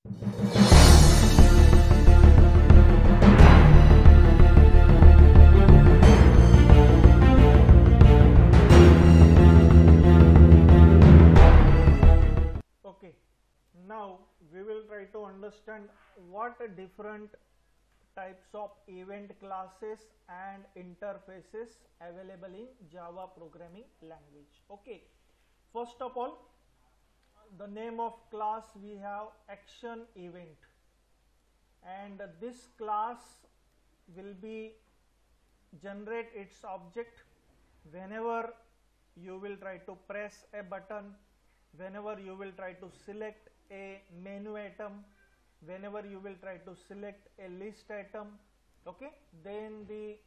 Okay, now we will try to understand what different types of event classes and interfaces available in Java programming language. Okay, first of all, the name of class we have action event, and this class will be generate its object whenever you will try to press a button, whenever you will try to select a menu item, whenever you will try to select a list item. Okay, then the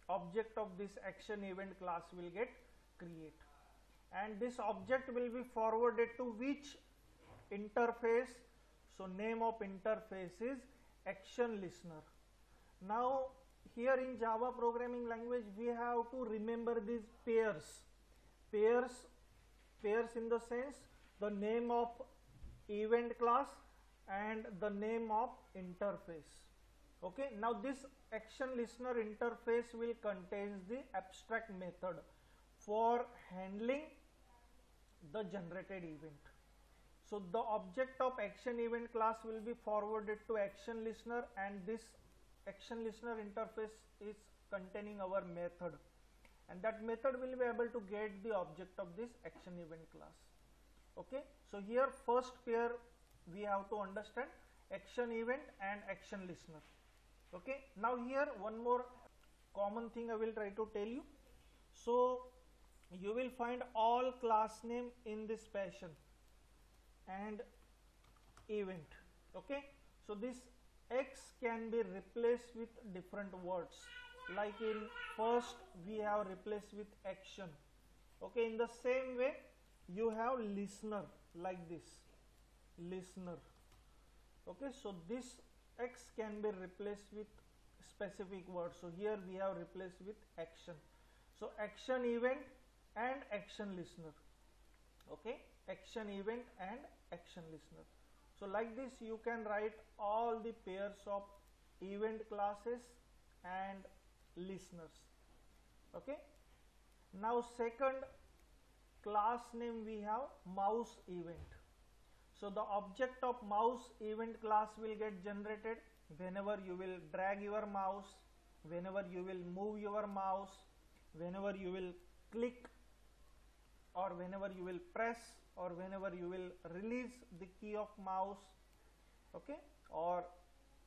object of this action event class will get create, and this object will be forwarded to which interface? So name of interface is action listener. Now here in Java programming language we have to remember these pairs in the sense the name of event class and the name of interface. Okay, now this action listener interface will contains the abstract method for handling the generated event. So the object of action event class will be forwarded to action listener, and this action listener interface is containing our method, and that method will be able to get the object of this action event class. Okay, so here first pair we have to understand action event and action listener. Okay, now here one more common thing I will try to tell you. So you will find all class name in this fashion and event. Okay, so this X can be replaced with different words, like in first we have replaced with action. Okay, in the same way you have listener, like this listener. Okay, so this X can be replaced with specific words. So here we have replaced with action. So action event and action listener. Okay, action event and action listener. So like this you can write all the pairs of event classes and listeners. Okay, now second class name we have mouse event. So the object of mouse event class will get generated whenever you will drag your mouse, whenever you will move your mouse, whenever you will click, or whenever you will press, or whenever you will release the key of mouse. Okay, or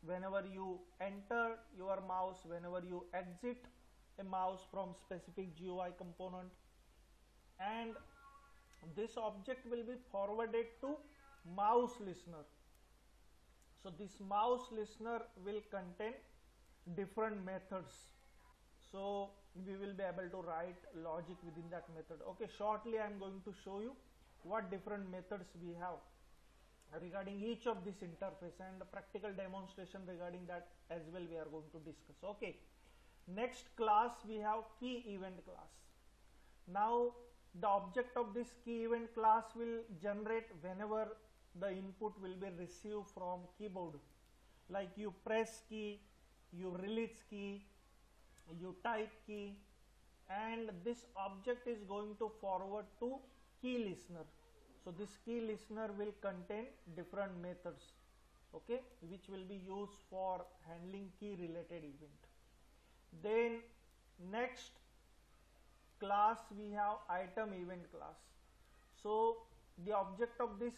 whenever you enter your mouse, whenever you exit a mouse from specific GUI component, and this object will be forwarded to mouse listener. So this mouse listener will contain different methods, so we will be able to write logic within that method. Okay, shortly I am going to show you what different methods we have regarding each of this interface, and the practical demonstration regarding that as well we are going to discuss. Okay, next class we have key event class. Now the object of this key event class will generate whenever the input will be received from keyboard, like you press key, you release key, you type key, and this object is going to forward to key listener. So this key listener will contain different methods, okay, which will be used for handling key related event. Then next class we have item event class. So the object of this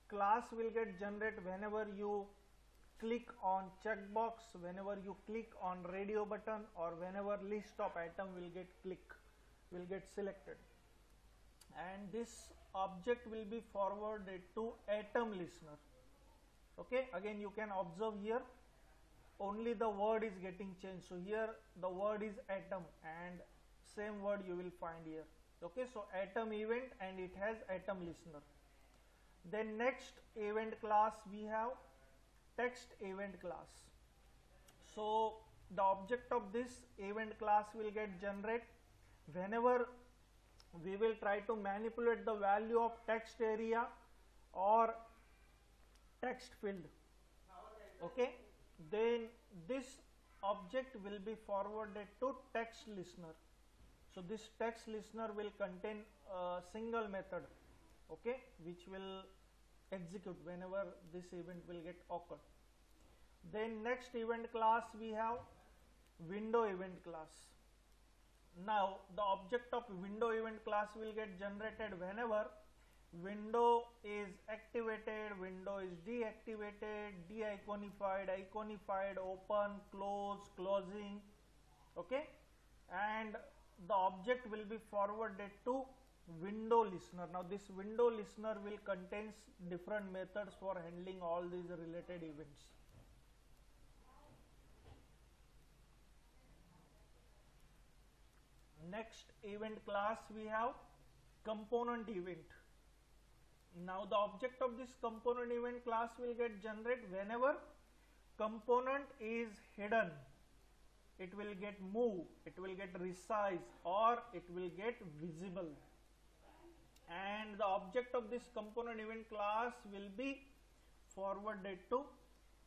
class will get generated whenever you click on checkbox, whenever you click on radio button, or whenever list of item will get selected, and this object will be forwarded to atom listener. Okay, again you can observe here only the word is getting changed. So here the word is atom and same word you will find here. Okay, so atom event and it has atom listener. Then next event class we have text event class. So the object of this event class will get generated whenever we will try to manipulate the value of text area or text field. Okay, then this object will be forwarded to text listener. So this text listener will contain a single method, okay, which will execute whenever this event will get occurred. Then next event class we have window event class. Now the object of window event class will get generated whenever window is activated, window is deactivated, de-iconified, iconified, open, close, closing, okay, and the object will be forwarded to window listener. Now this window listener will contains different methods for handling all these related events. Next event class we have component event. Now the object of this component event class will get generated whenever component is hidden. It will get moved, it will get resized, or it will get visible. And the object of this component event class will be forwarded to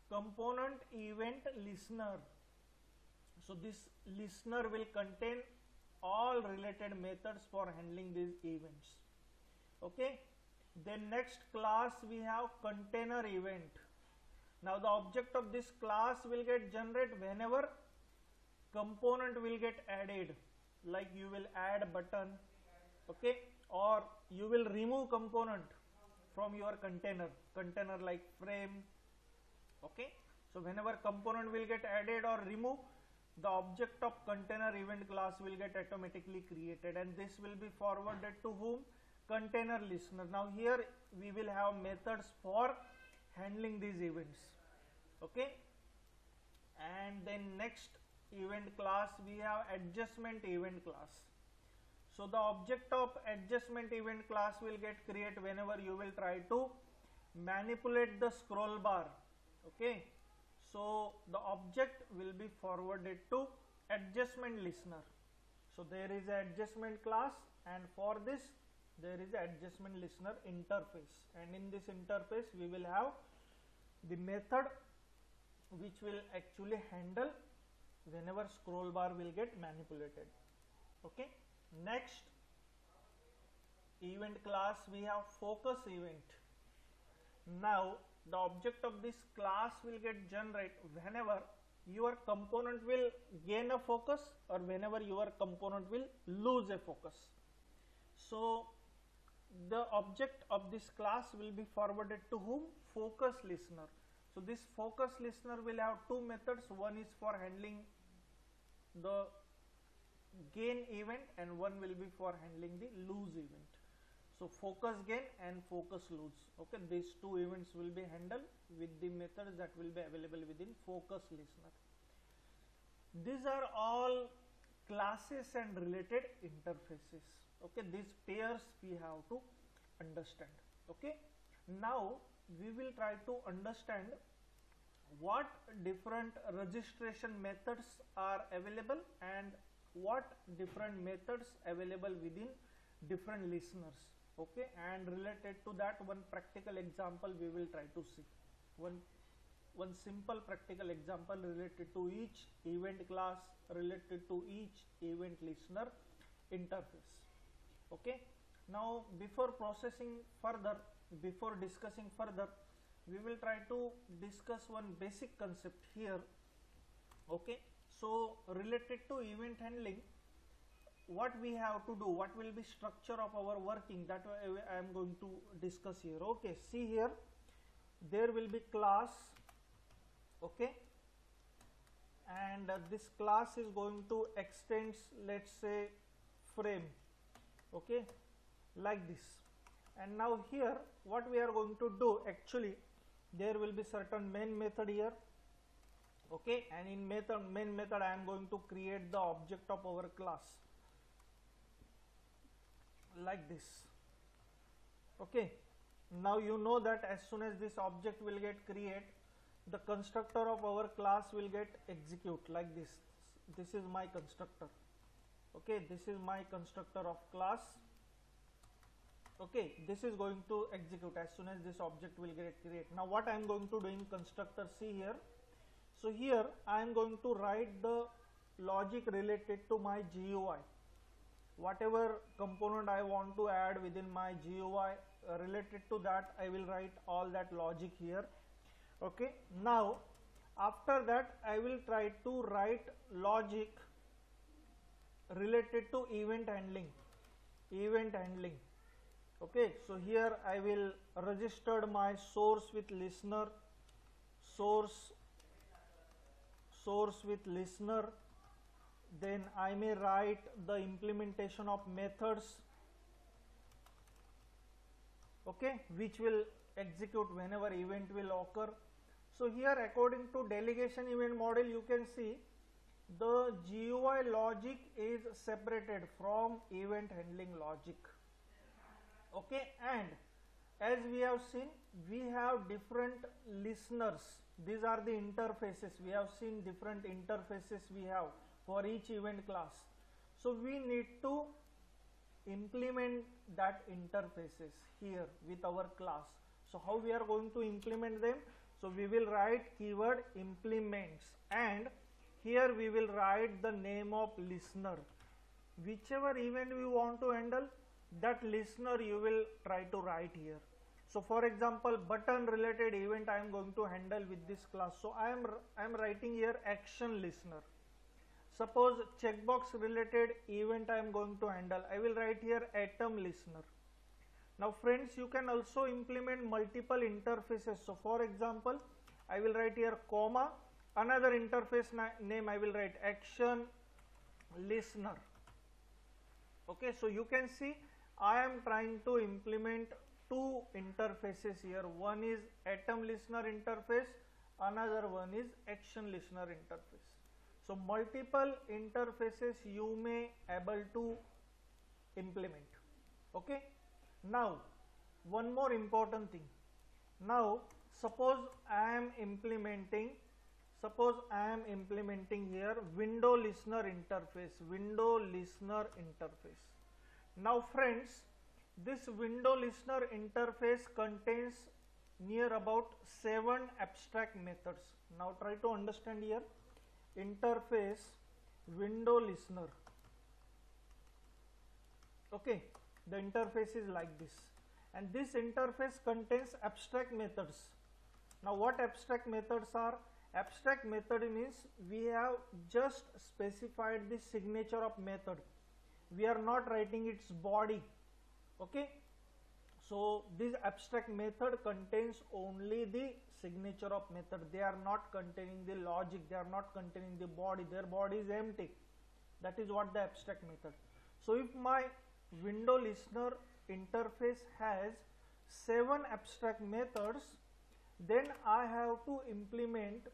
component event listener. So this listener will contain all related methods for handling these events. Okay. Then next class we have container event. Now the object of this class will get generated whenever component will get added, like you will add button, okay, or you will remove component from your container like frame, okay. So whenever component will get added or removed, the object of container event class will get automatically created, and this will be forwarded to whom? Container listener. Now here we will have methods for handling these events, okay. And then next event class we have adjustment event class. So the object of adjustment event class will get created whenever you will try to manipulate the scroll bar, okay. So the object will be forwarded to adjustment listener. So there is an adjustment class, and for this there is an adjustment listener interface, and in this interface we will have the method which will actually handle whenever scroll bar will get manipulated, okay. Next event class we have focus event. Now the object of this class will get generated whenever your component will gain a focus or whenever your component will lose a focus. So the object of this class will be forwarded to whom? Focus listener. So this focus listener will have two methods. One is for handling the gain event, and one will be for handling the lose event. So focus gain and focus lose, okay, these two events will be handled with the methods that will be available within focus listener. These are all classes and related interfaces, okay. These pairs we have to understand, okay. Now we will try to understand what different registration methods are available and what different methods available within different listeners, okay. And related to that, one practical example we will try to see. One simple practical example related to each event class, related to each event listener interface, okay. Now before processing further, before discussing further, we will try to discuss one basic concept here, okay. So related to event handling, what we have to do, what will be structure of our working, that I am going to discuss here, okay. See here, there will be class, okay, and this class is going to extend, let's say, frame, okay, like this. And now here what we are going to do, actually there will be certain main method here, okay, and in main method I am going to create the object of our class like this, okay. Now you know that as soon as this object will get created, the constructor of our class will get execute like this. This is my constructor, okay, this is my constructor of class, Okay, this is going to execute as soon as this object will get create. Now what I am going to do in constructor, see here. So here I am going to write the logic related to my GUI. Whatever component I want to add within my GUI related to that, I will write all that logic here. Okay, now after that I will try to write logic related to event handling. Okay, so here I will register my source with listener, source with listener. Then I may write the implementation of methods, okay, which will execute whenever event will occur. So here according to delegation event model, you can see the GUI logic is separated from event handling logic. Okay, and as we have seen, we have different listeners. These are the interfaces. We have seen different interfaces we have for each event class. So we need to implement that interfaces here with our class. So how we are going to implement them? So we will write keyword implements, and here we will write the name of listener. Whichever event we want to handle, that listener you will try to write here. So for example, button related event I am going to handle with this class. So I am writing here action listener. Suppose checkbox related event I am going to handle, I will write here atom listener. Now friends, you can also implement multiple interfaces. So for example, I will write here comma, another interface name I will write action listener. Okay, so you can see I am trying to implement two interfaces here. One is atom listener interface, another one is action listener interface. So multiple interfaces you may able to implement. Okay, now one more important thing. Now suppose I am implementing here window listener interface. Now friends, this window listener interface contains near about 7 abstract methods. Now try to understand here. Interface window listener. Okay, the interface is like this, and this interface contains abstract methods. Now what abstract methods are? Abstract method means we have just specified the signature of method. We are not writing its body. Okay, so this abstract method contains only the signature of method. They are not containing the logic, they are not containing the body, their body is empty. That is what the abstract method. So if my window listener interface has 7 abstract methods, then I have to implement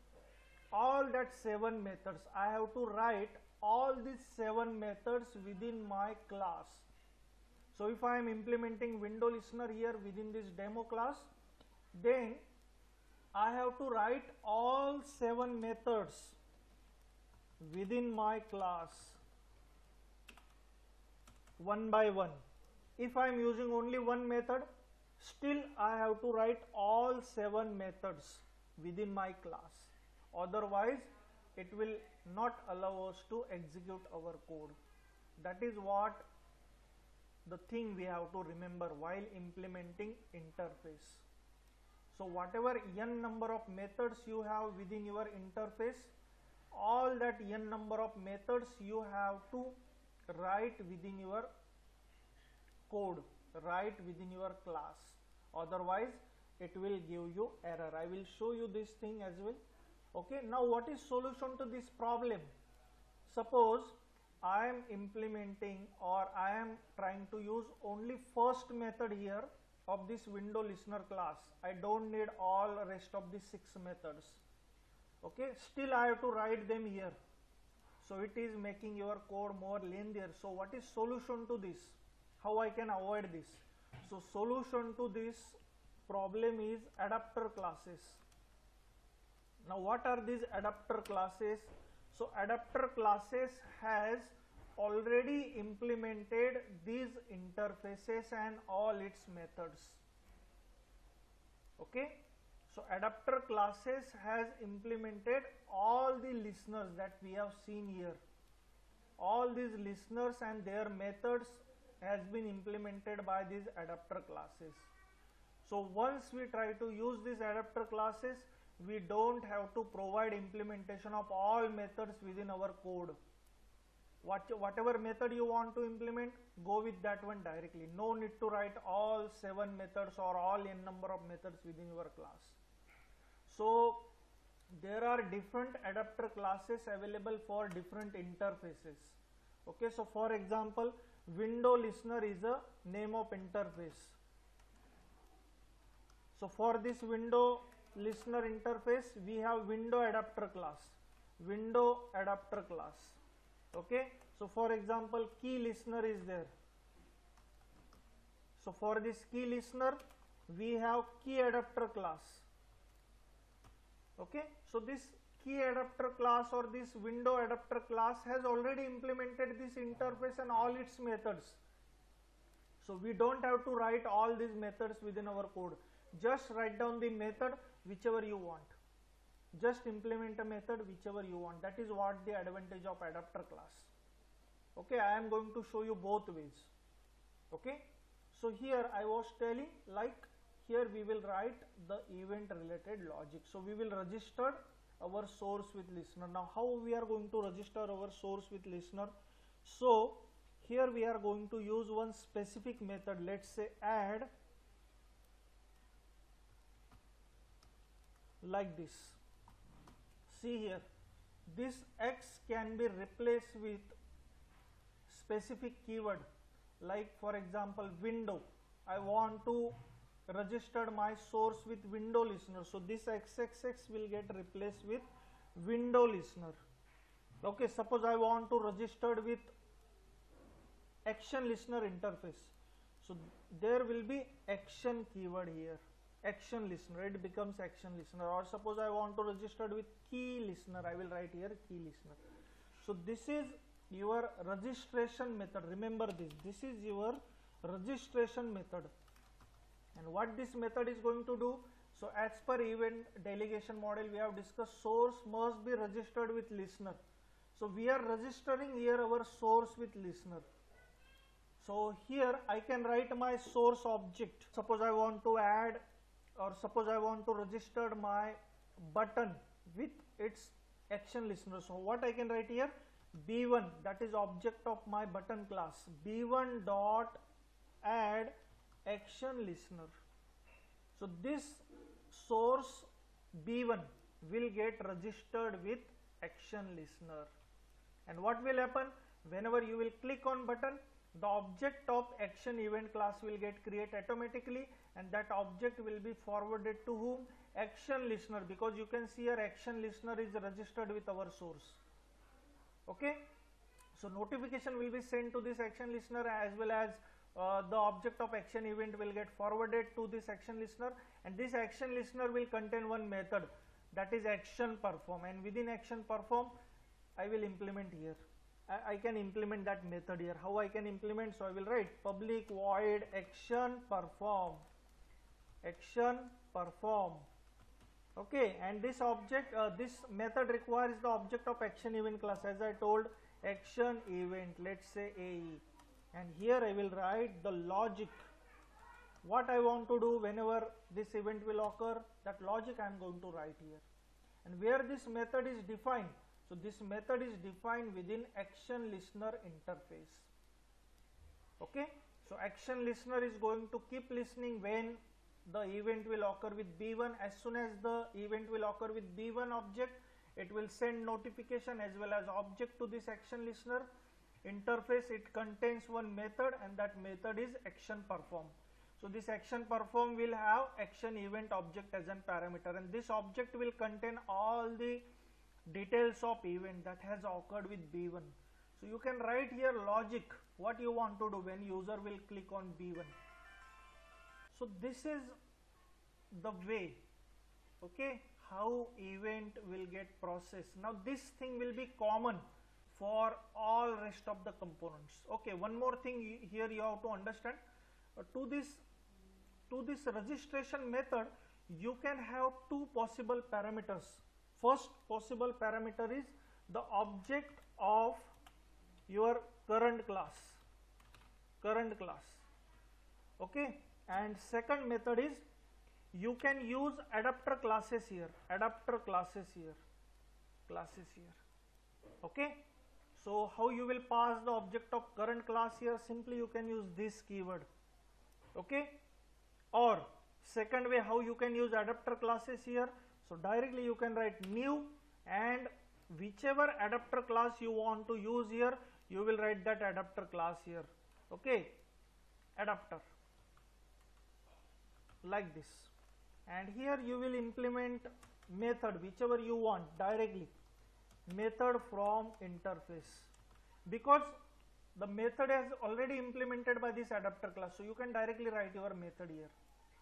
all that 7 methods. I have to write all these 7 methods within my class. So if I am implementing window listener here within this demo class, then I have to write all 7 methods within my class one by one. If I am using only one method, still I have to write all 7 methods within my class. Otherwise, it will not allow us to execute our code. That is what the thing we have to remember while implementing interface. So whatever n number of methods you have within your interface, all that n number of methods you have to write within your code, write within your class. Otherwise, it will give you error. I will show you this thing as well. Okay, now what is solution to this problem? Suppose I am implementing, or I am trying to use only first method here of this window listener class. I don't need all rest of the 6 methods. Okay, still I have to write them here. So it is making your code more lengthier. So what is solution to this? How I can avoid this? So solution to this problem is adapter classes. Now what are these adapter classes? So adapter classes has already implemented these interfaces and all its methods. Okay, so adapter classes has implemented all the listeners that we have seen here. All these listeners and their methods has been implemented by these adapter classes. So once we try to use these adapter classes, we don't have to provide implementation of all methods within our code. Whatever method you want to implement, go with that one directly. No need to write all 7 methods or all n number of methods within your class. So there are different adapter classes available for different interfaces. Okay, so for example, window listener is a name of interface. So for this window listener interface, we have window adapter class. Window adapter class. Okay, so for example, key listener is there. So for this key listener, we have key adapter class. Okay, so this key adapter class or this window adapter class has already implemented this interface and all its methods. So we don't have to write all these methods within our code. Just write down the method whichever you want. Just implement a method whichever you want. That is what the advantage of adapter class. Okay, I am going to show you both ways. Okay, so here I was telling, like here we will write the event related logic. So we will register our source with listener. Now how we are going to register our source with listener? So here we are going to use one specific method. Let's say add, like this. See here, this X can be replaced with specific keyword, like for example window. I want to register my source with window listener, so this XXX will get replaced with window listener. Okay, suppose I want to register with action listener interface, so there will be action keyword here. Action listener, it becomes action listener. Or suppose I want to register with key listener, I will write here key listener. So this is your registration method. Remember this is your registration method. And what this method is going to do, so as per event delegation model, we have discussed source must be registered with listener. So we are registering here our source with listener. So here I can write my source object. Suppose I want to add, or suppose I want to register my button with its action listener. So what I can write here, b1, that is object of my button class, b1 dot add action listener. So this source b1 will get registered with action listener. And what will happen, whenever you will click on button, the object of action event class will get created automatically, and that object will be forwarded to whom? Action listener, because you can see here action listener is registered with our source. Okay, so notification will be sent to this action listener, as well as the object of action event will get forwarded to this action listener, and this action listener will contain one method, that is action perform, and within action perform I will implement here. I can implement that method here. How I can implement? So I will write public void action perform, action perform. Okay, and this object, this method requires the object of action event class, as I told, action event, let's say AE, and here I will write the logic. What I want to do whenever this event will occur, that logic I am going to write here. And where this method is defined, so this method is defined within action listener interface. Okay, so action listener is going to keep listening when the event will occur with b1. As soon as the event will occur with b1 object, it will send notification as well as object to this action listener interface. It contains one method, and that method is action perform. So this action perform will have action event object as an parameter, and this object will contain all the details of event that has occurred with b1. So you can write here logic, what you want to do when user will click on b1. So this is the way, okay, how event will get processed. Now this thing will be common for all rest of the components. Okay, one more thing here you have to understand. To this registration method, you can have two possible parameters. First possible parameter is the object of your current class, okay, and second method is you can use adapter classes here, okay. So how you will pass the object of current class here? Simply you can use this keyword, okay. Or second way how you can use adapter classes here, so directly you can write new, and whichever adapter class you want to use here, you will write that adapter class here, okay, adapter, like this. And here you will implement method whichever you want, directly method from interface, because the method is already implemented by this adapter class, so you can directly write your method here.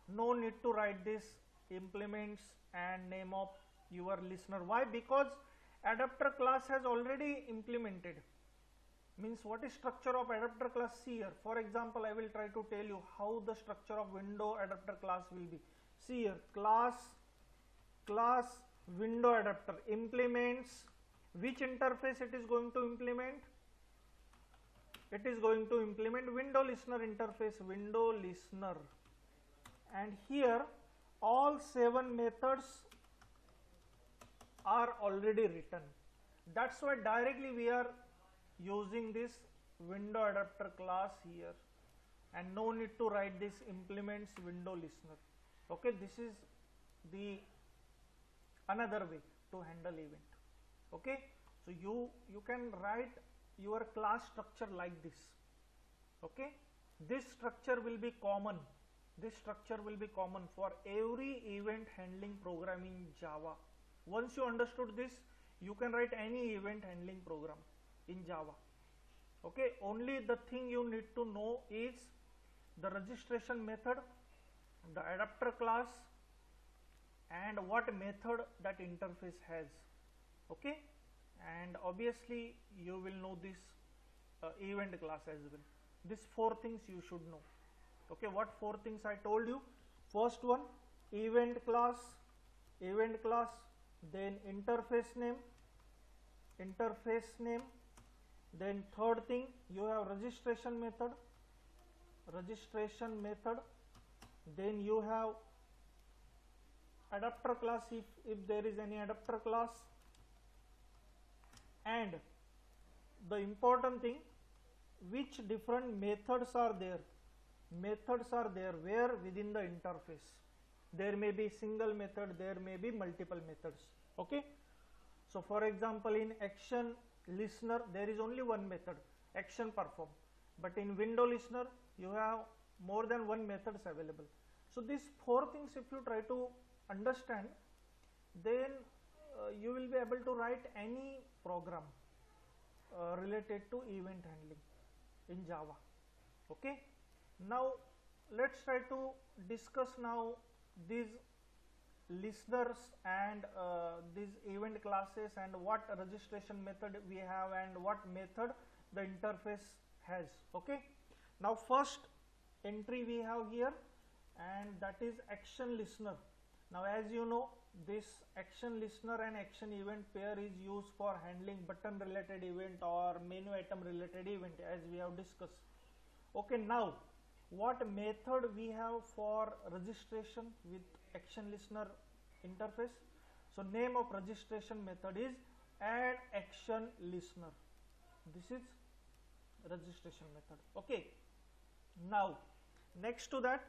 No need to write this implements and name of your listener. Why? Because adapter class has already implemented. Means what is structure of adapter class? See here, for example, I will try to tell you how the structure of window adapter class will be. See here, class window adapter implements which interface it is going to implement? It is going to implement window listener interface, window listener. And here all 7 methods are already written. That's why directly we are using this window adapter class here, and no need to write this implements window listener. Okay, this is the another way to handle event. Okay, so you can write your class structure like this. Okay, this structure will be common. This structure will be common for every event handling program in Java. Once you understood this, you can write any event handling program in Java. Okay, only the thing you need to know is the registration method, the adapter class, and what method that interface has. Okay, and obviously you will know this event class as well. These 4 things you should know. Okay, what 4 things I told you? First one, event class, then interface name, then third thing you have registration method, then you have adapter class if there is any adapter class, and the important thing, which different methods are there. Where within the interface there may be single method, there may be multiple methods. Okay, so for example, in action listener there is only one method, action perform, but in window listener you have more than one methods available. So these 4 things if you try to understand, then you will be able to write any program related to event handling in Java. Okay, now let's try to discuss now these listeners and these event classes, and what registration method we have and what method the interface has. Okay, now first entry we have here, and that is action listener. Now as you know, this action listener and action event pair is used for handling button related event or menu item related event, as we have discussed. Okay, now what method we have for registration with action listener interface? So name of registration method is add action listener. This is registration method. Okay, now next to that,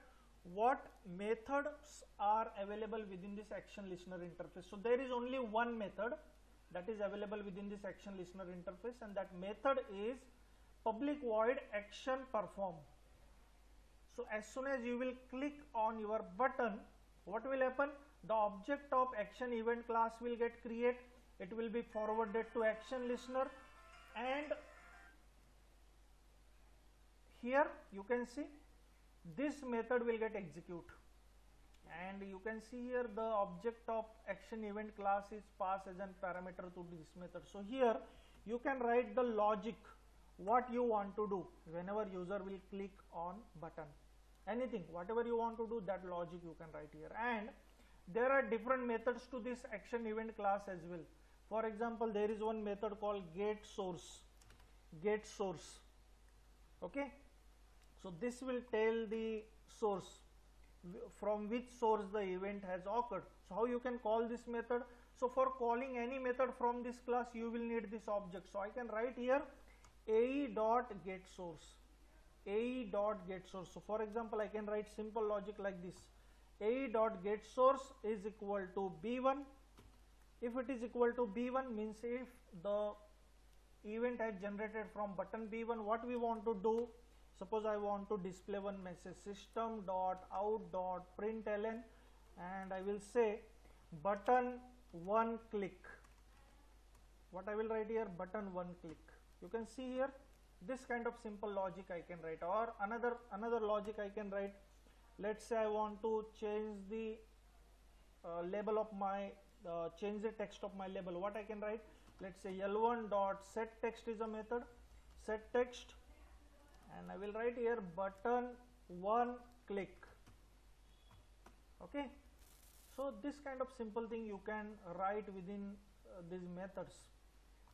what methods are available within this action listener interface? So there is only one method that is available within this action listener interface, and that method is public void action perform. So as soon as you will click on your button, what will happen? The object of action event class will get created. It will be forwarded to action listener, and here you can see this method will get execute, and you can see here the object of action event class is passed as a parameter to this method. So here you can write the logic what you want to do whenever user will click on button. Anything, whatever you want to do, that logic you can write here. And there are different methods to this action event class as well. For example, there is one method called get source. Okay, so this will tell the source from which source the event has occurred. So how you can call this method? So for calling any method from this class, you will need this object. So I can write here ae.getSource. So for example, I can write simple logic like this: ae.getSource is equal to b1. If it is equal to b1, means if the event has generated from button b1, what we want to do? Suppose I want to display one message, system.out.println, and I will say button one click. What I will write here? Button one click. You can see here, this kind of simple logic I can write. Or another logic I can write. Let's say I want to change the label of my change the text of my label. What I can write? Let's say l1.setText is a method, set text, and I will write here button one click. Okay, so this kind of simple thing you can write within these methods.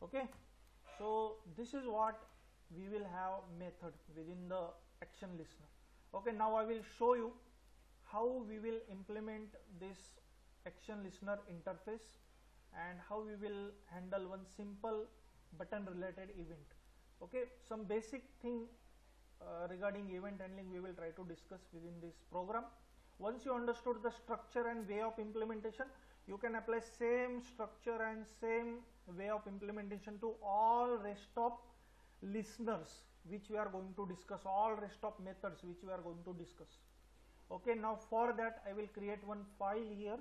Okay, so this is what we will have method within the action listener. Okay, now I will show you how we will implement this action listener interface and how we will handle one simple button related event. Okay, some basic thing regarding event handling we will try to discuss within this program. Once you understood the structure and way of implementation, you can apply same structure and same way of implementation to all rest of listeners which we are going to discuss, all rest of methods which we are going to discuss. Okay, now for that I will create one file here,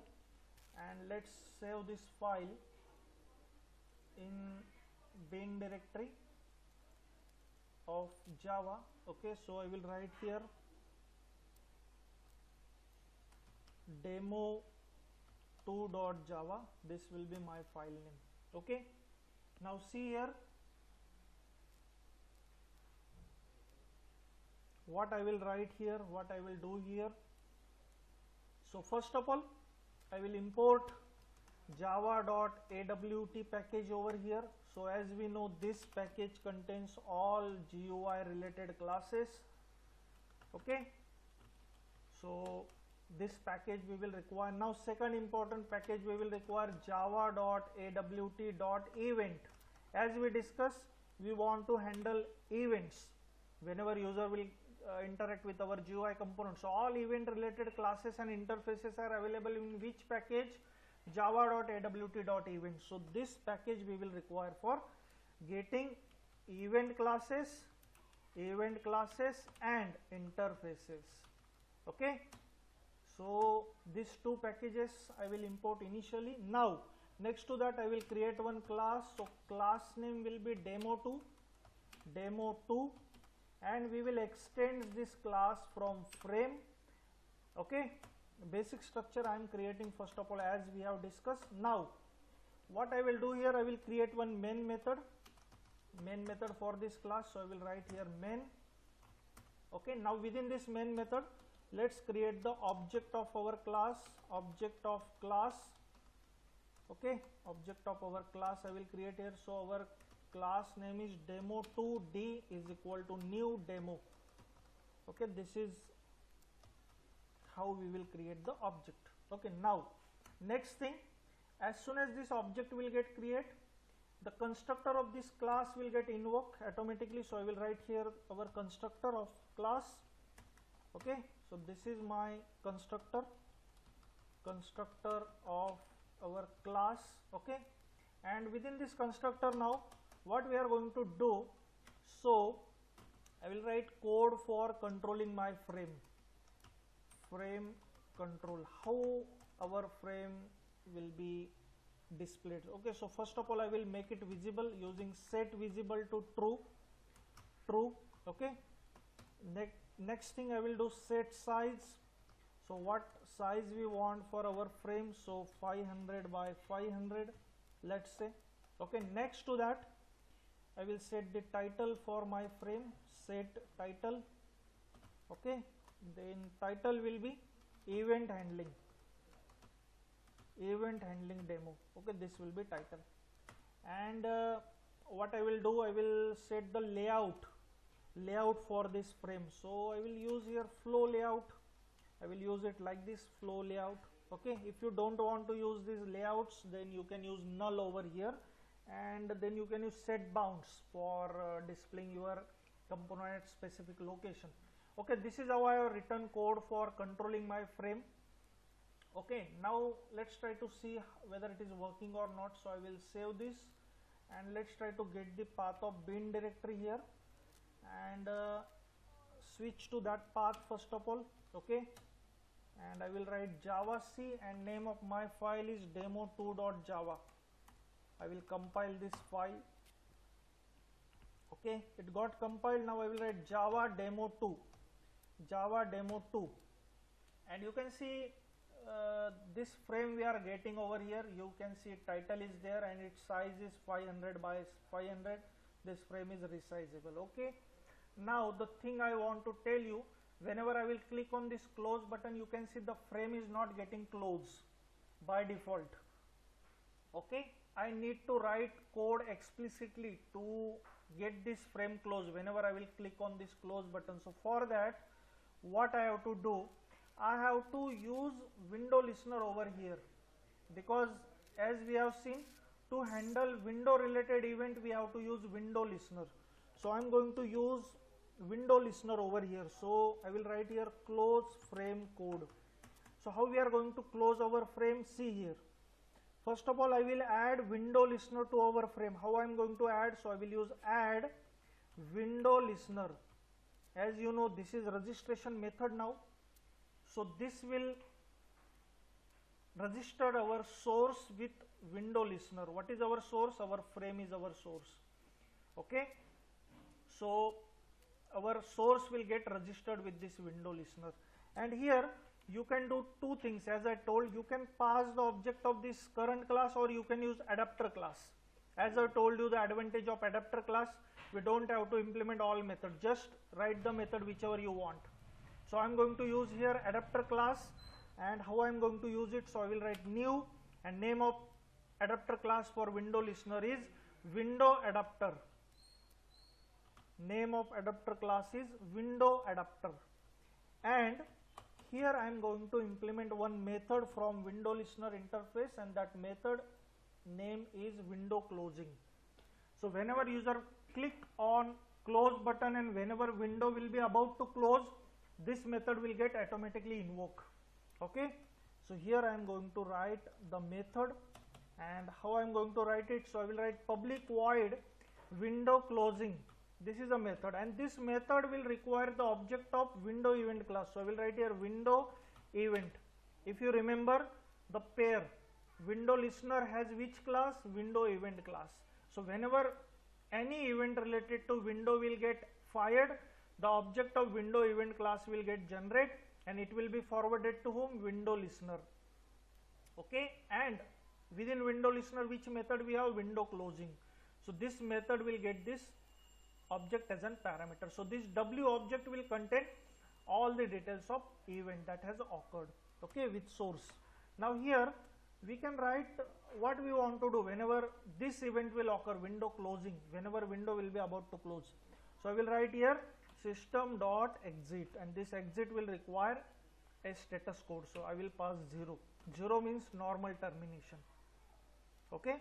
and let's save this file in bin directory of Java. Okay, so I will write here demo2.java. This will be my file name. Okay, now see here what I will write here, what I will do here. So first of all, I will import java.awt package over here. So as we know, this package contains all GUI related classes. Okay, so this package we will require. Now second important package we will require java.awt.event. As we discussed, we want to handle events whenever user will interact with our GUI component. So all event related classes and interfaces are available in which package? java.awt.event. So this package we will require for getting event classes and interfaces. Okay, so these two packages I will import initially. Now next to that I will create one class. So class name will be demo2, and we will extend this class from frame. Okay, basic structure I am creating first of all as we have discussed. Now what I will do here, I will create one main method for this class. So I will write here main. Okay, now within this main method, let's create the object of our class, object of class. Okay, object of our class I will create here. So our class name is demo2d is equal to new demo. Okay, this is how we will create the object. Okay, now next thing, as soon as this object will get created, the constructor of this class will get invoked automatically. So I will write here our constructor of class. Okay, so this is my constructor of our class. Okay, and within this constructor now what we are going to do, so I will write code for controlling my frame control, how our frame will be displayed. Okay, so first of all I will make it visible using set visible to true. Okay, next thing I will do set size. So what size we want for our frame? So 500 by 500, let's say. Okay, next to that I will set the title for my frame, set title. Okay, then title will be event handling demo. Okay, this will be title. And what I will do, I will set the layout for this frame. So I will use here flow layout. I will use it like this, flow layout. Okay, if you don't want to use these layouts, then you can use null over here, and then you can use set bounds for displaying your component at specific location. Okay, this is how I have written code for controlling my frame. Okay, now let's try to see whether it is working or not. So I will save this, and let's try to get the path of bin directory here, and switch to that path first of all. Okay, and I will write javac, and name of my file is demo2.java. I will compile this file. Okay, it got compiled. Now I will write java demo2, and you can see this frame we are getting over here. You can see title is there and its size is 500 by 500. This frame is resizable. Okay, now the thing I want to tell you, whenever I will click on this close button, you can see the frame is not getting closed by default. Okay, I need to write code explicitly to get this frame closed whenever I will click on this close button. So for that, what I have to do, I have to use window listener over here, because as we have seen, to handle window related event we have to use window listener. So I am going to use window listener over here. So I will write here close frame code. So how we are going to close our frame? See here. First of all, I will add window listener to our frame. How I am going to add? So I will use add window listener. As you know, this is registration method now. So this will register our source with window listener. What is our source? Our frame is our source. Okay, so our source will get registered with this window listener. And here you can do two things. As I told, you can pass the object of this current class, or you can use adapter class. As I told you, the advantage of adapter class, we don't have to implement all methods, just write the method whichever you want. So I am going to use here adapter class, and how I am going to use it? So I will write new, and name of adapter class for window listener is window adapter. Name of adapter class is window adapter, and here I am going to implement one method from window listener interface, and that method name is window closing. So whenever user click on close button and whenever window will be about to close, this method will get automatically invoked. Okay, so here I am going to write the method, and how I am going to write it? So I will write public void window closing. This is a method, and this method will require the object of window event class. So I will write here window event. If you remember the pair, window listener has which class? Window event class. So whenever any event related to window will get fired, the object of window event class will get generated, and it will be forwarded to whom? Window listener. Okay, and within window listener, which method we have? Window closing. So this method will get this object as an parameter. So this W object will contain all the details of event that has occurred, okay, with source. Now here we can write what we want to do whenever this event will occur, window closing, whenever window will be about to close. So I will write here system.exit, and this exit will require a status code. So I will pass 0. 0 means normal termination. Okay,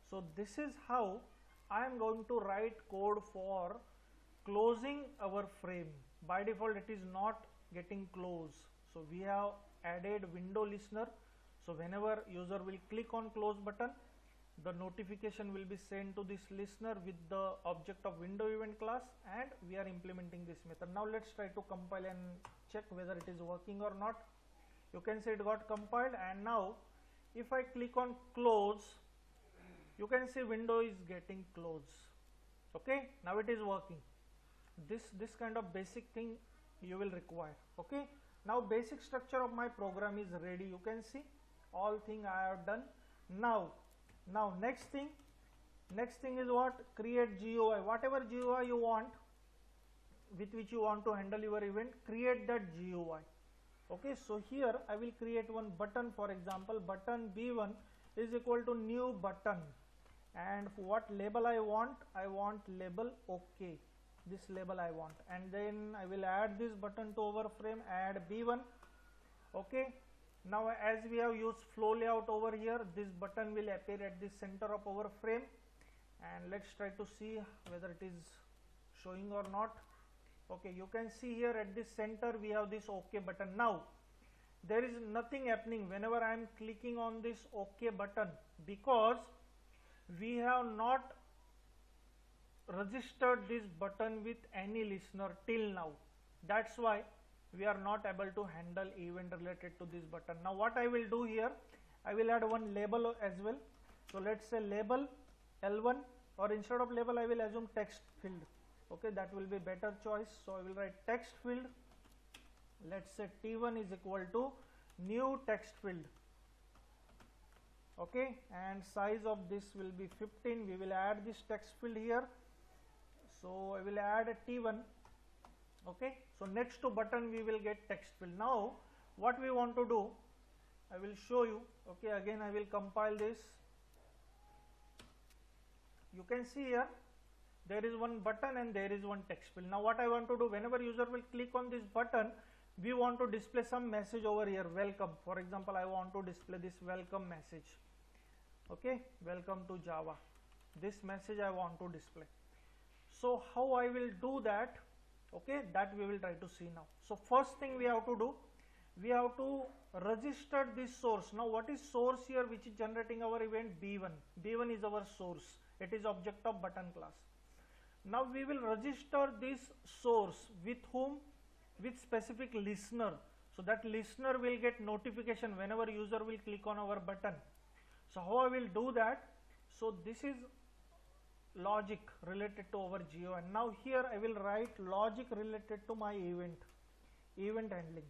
so this is how I am going to write code for closing our frame. By default it is not getting closed, so we have added window listener. So whenever user will click on close button, the notification will be sent to this listener with the object of window event class, and we are implementing this method. Now let's try to compile and check whether it is working or not. You can see it got compiled, and now if I click on close, you can see window is getting closed. Okay, now it is working. This kind of basic thing you will require. Okay, now basic structure of my program is ready. You can see all thing I have done. Now next thing, Next thing is what? Create GUI. Whatever GUI you want, with which you want to handle your event, create that GUI. Okay, so here I will create one button. For example, button B1 is equal to new button, and what label I want? I want label OK. This label I want, and then I will add this button to our frame, add B1. Okay, now as we have used flow layout over here, this button will appear at the center of our frame, and let's try to see whether it is showing or not. Okay, you can see here at the center we have this OK button. Now there is nothing happening whenever I am clicking on this OK button, because we have not registered this button with any listener till now. That's why we are not able to handle event related to this button. Now what I will do here, I will add one label as well. So let's say label L1, or instead of label I will assume text field. Okay, that will be better choice. So I will write text field. Let's say T1 is equal to new text field. Okay, and size of this will be 15. We will add this text field here. So I will add a T1. Okay, so next to button we will get text field. Now what we want to do, I will show you. Okay, again I will compile this. You can see here there is one button and there is one text field. Now what I want to do, whenever user will click on this button, we want to display some message over here, welcome. For example, I want to display this welcome message. Okay, welcome to Java. This message I want to display. So how I will do that? Okay, that we will try to see now. So first thing we have to do, we have to register this source. Now what is source here which is generating our event? B1. B1 is our source. It is object of button class. Now we will register this source with whom? With specific listener. So that listener will get notification whenever user will click on our button. So how I will do that? So this is logic related to our GUI. And now here I will write logic related to my event handling.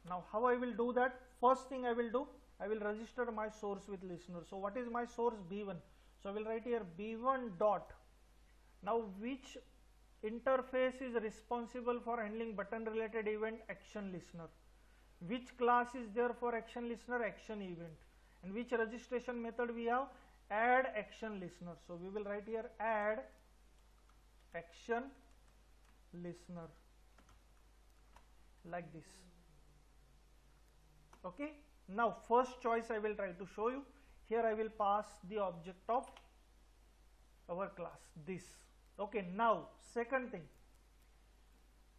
Now how I will do that? First thing I will do, I will register my source with listener. So what is my source? B1. So I will write here B1 dot. Now which interface is responsible for handling button related event? Action listener. Which class is there for action listener? Action event. And which registration method we have? Add action listener. So we will write here add action listener, like this. Okay, now first choice I will try to show you. Here I will pass the object of our class, this. Okay, now second thing,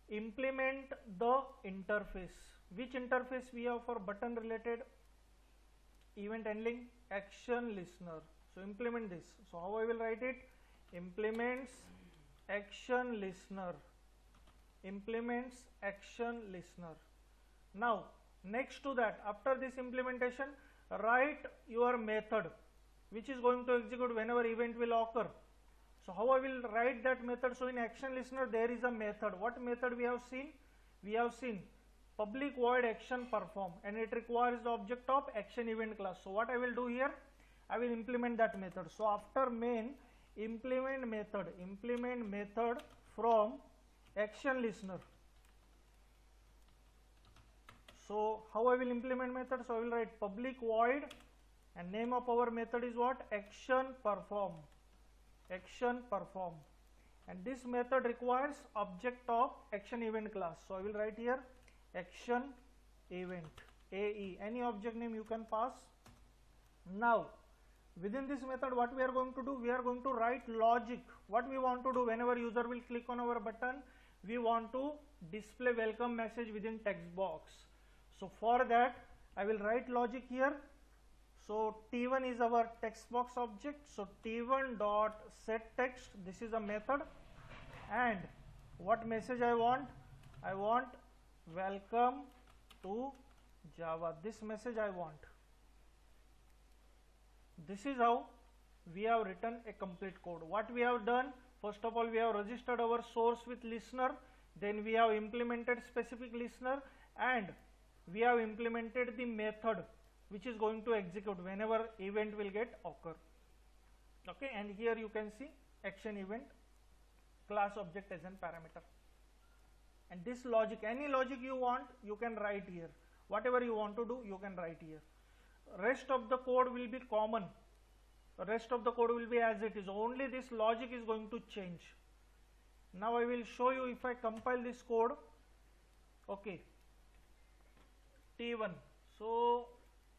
implement the interface. Which interface we have for button related event handling? Action listener. So implement this. So how I will write it? Implements action listener. Implements action listener. Now next to that, after this implementation, write your method which is going to execute whenever event will occur. So how I will write that method? So in action listener there is a method. What method we have seen? We have seen public void action perform, and it requires the object of action event class. So what I will do here? I will implement that method. So after main, implement method from action listener. So how I will implement method? So I will write public void, and name of our method is what? Action perform. Action perform. And this method requires object of action event class. So I will write here action event, AE. Any object name you can pass. Now within this method what we are going to do? We are going to write logic. What we want to do whenever user will click on our button? We want to display welcome message within text box. So for that I will write logic here. So T1 is our text box object. So T1 dot set text. This is a method. And what message I want? I want welcome to Java. This message I want. This is how we have written a complete code. What we have done? First of all, we have registered our source with listener. Then we have implemented specific listener, and we have implemented the method which is going to execute whenever event will get occur. Okay, and here you can see action event class object as an parameter. And this logic, any logic you want, you can write here. Whatever you want to do, you can write here. Rest of the code will be common. Rest of the code will be as it is. Only this logic is going to change. Now I will show you if I compile this code. Okay, T1. So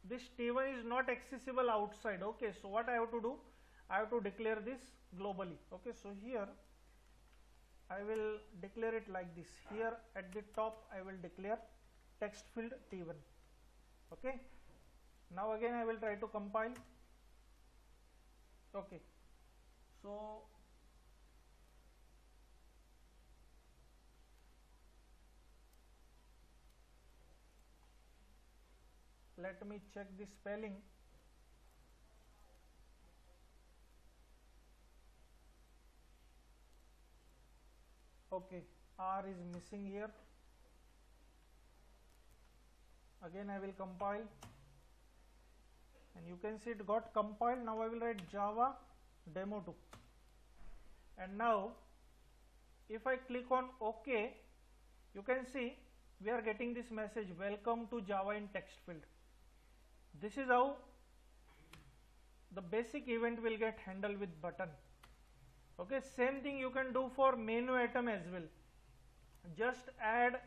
this T1 is not accessible outside. Okay, so what I have to do? I have to declare this globally. Okay, so here I will declare it like this. Here at the top I will declare text field T1. Okay, now again I will try to compile. Okay, so let me check the spelling. Okay, R is missing here. Again I will compile, and you can see it got compiled. Now I will write Java demo 2, and now if I click on OK, you can see we are getting this message, welcome to Java in text field. This is how the basic event will get handled with button. Okay, same thing you can do for menu item as well. Just add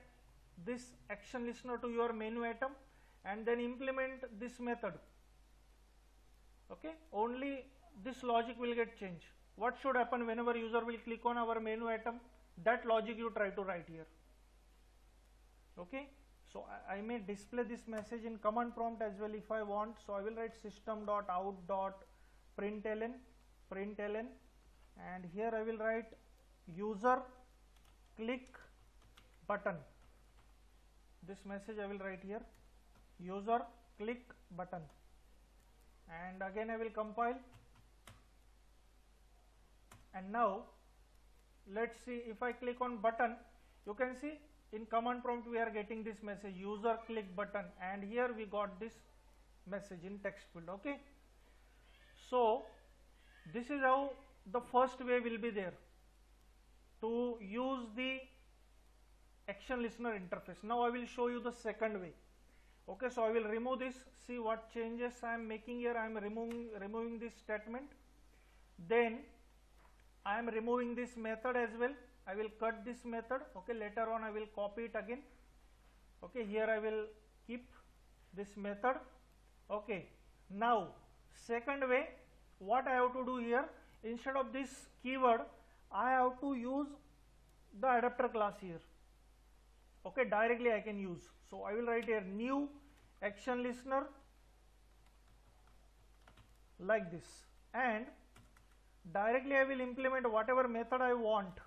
this action listener to your menu item and then implement this method. Okay, only this logic will get changed. What should happen whenever user will click on our menu item? That logic you try to write here. Okay, so I may display this message in command prompt as well if I want. So I will write system.out.println, and here I will write user click button. This message I will write here, user click button, and again I will compile. And now let's see, if I click on button, you can see in command prompt we are getting this message, user click button, and here we got this message in text field. Okay, so this is how the first way will be there to use the action listener interface. Now I will show you the second way. Okay, so I will remove this. See what changes I am making here. I am removing this statement, then I am removing this method as well. I will cut this method. Okay, later on I will copy it again. Okay, here I will keep this method. Okay, now second way, what I have to do here, instead of this keyword I have to use the adapter class here. Okay, directly I can use. So I will write here new action listener like this, and directly I will implement whatever method I want.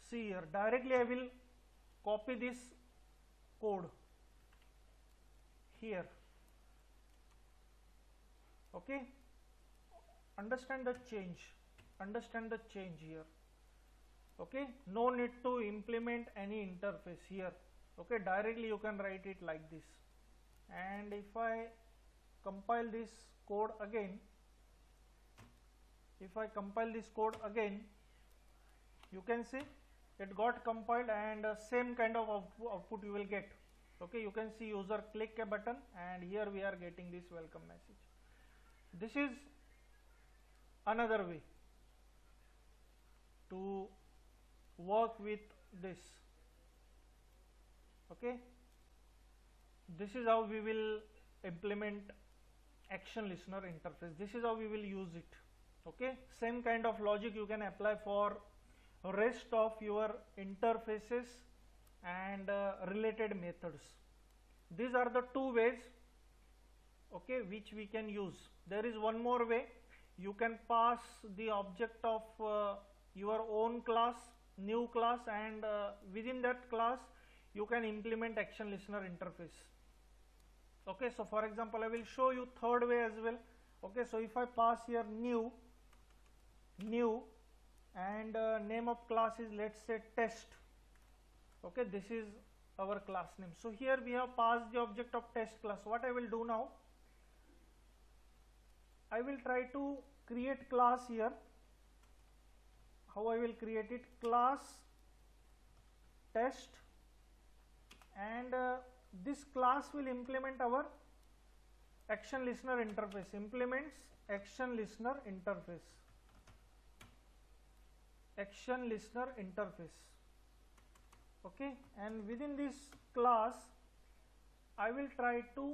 See here, directly I will copy this code here. Okay, understand the change here. Okay, no need to implement any interface here. Okay, directly you can write it like this. And if I compile this code again, you can see it got compiled, and same kind of output you will get. Okay, you can see user click a button, and here we are getting this welcome message. This is another way to work with this. Okay, this is how we will implement action listener interface. This is how we will use it. Okay, same kind of logic you can apply for rest of your interfaces and related methods. These are the two ways, okay, which we can use. There is one more way. You can pass the object of your own class, new class, and within that class you can implement action listener interface. Okay, so for example I will show you third way as well. Okay, so if I pass here new and name of class is, let's say, test. Okay, this is our class name. So here we have passed the object of test class. What I will do now, I will try to create class here. How I will create it? Class test, and this class will implement our action listener interface. Implements action listener interface. Action listener interface. Okay, and within this class I will try to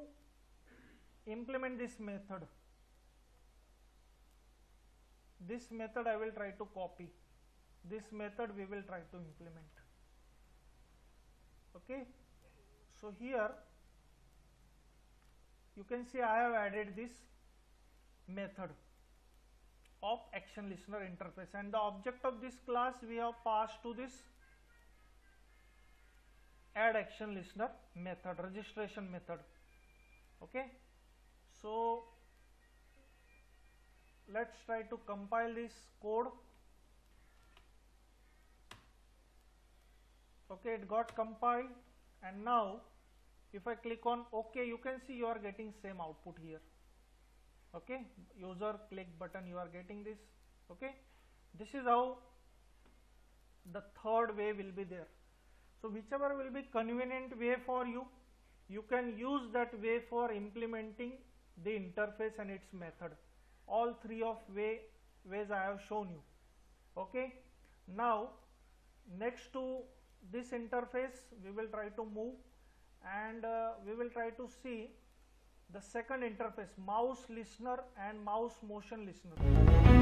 implement this method. This method I will try to copy. This method we will try to implement. Okay, so here you can see I have added this method of action listener interface, and the object of this class we have passed to this add action listener method, registration method. Okay, so let's try to compile this code. Okay, it got compiled, and now if I click on OK, you can see you are getting same output here. Okay, user click button, you are getting this. Okay, this is how the third way will be there. So whichever will be convenient way for you, you can use that way for implementing the interface and its method. All three of ways I have shown you. Okay, now next to this interface we will try to move, and we will try to see the second interface, mouse listener and mouse motion listener.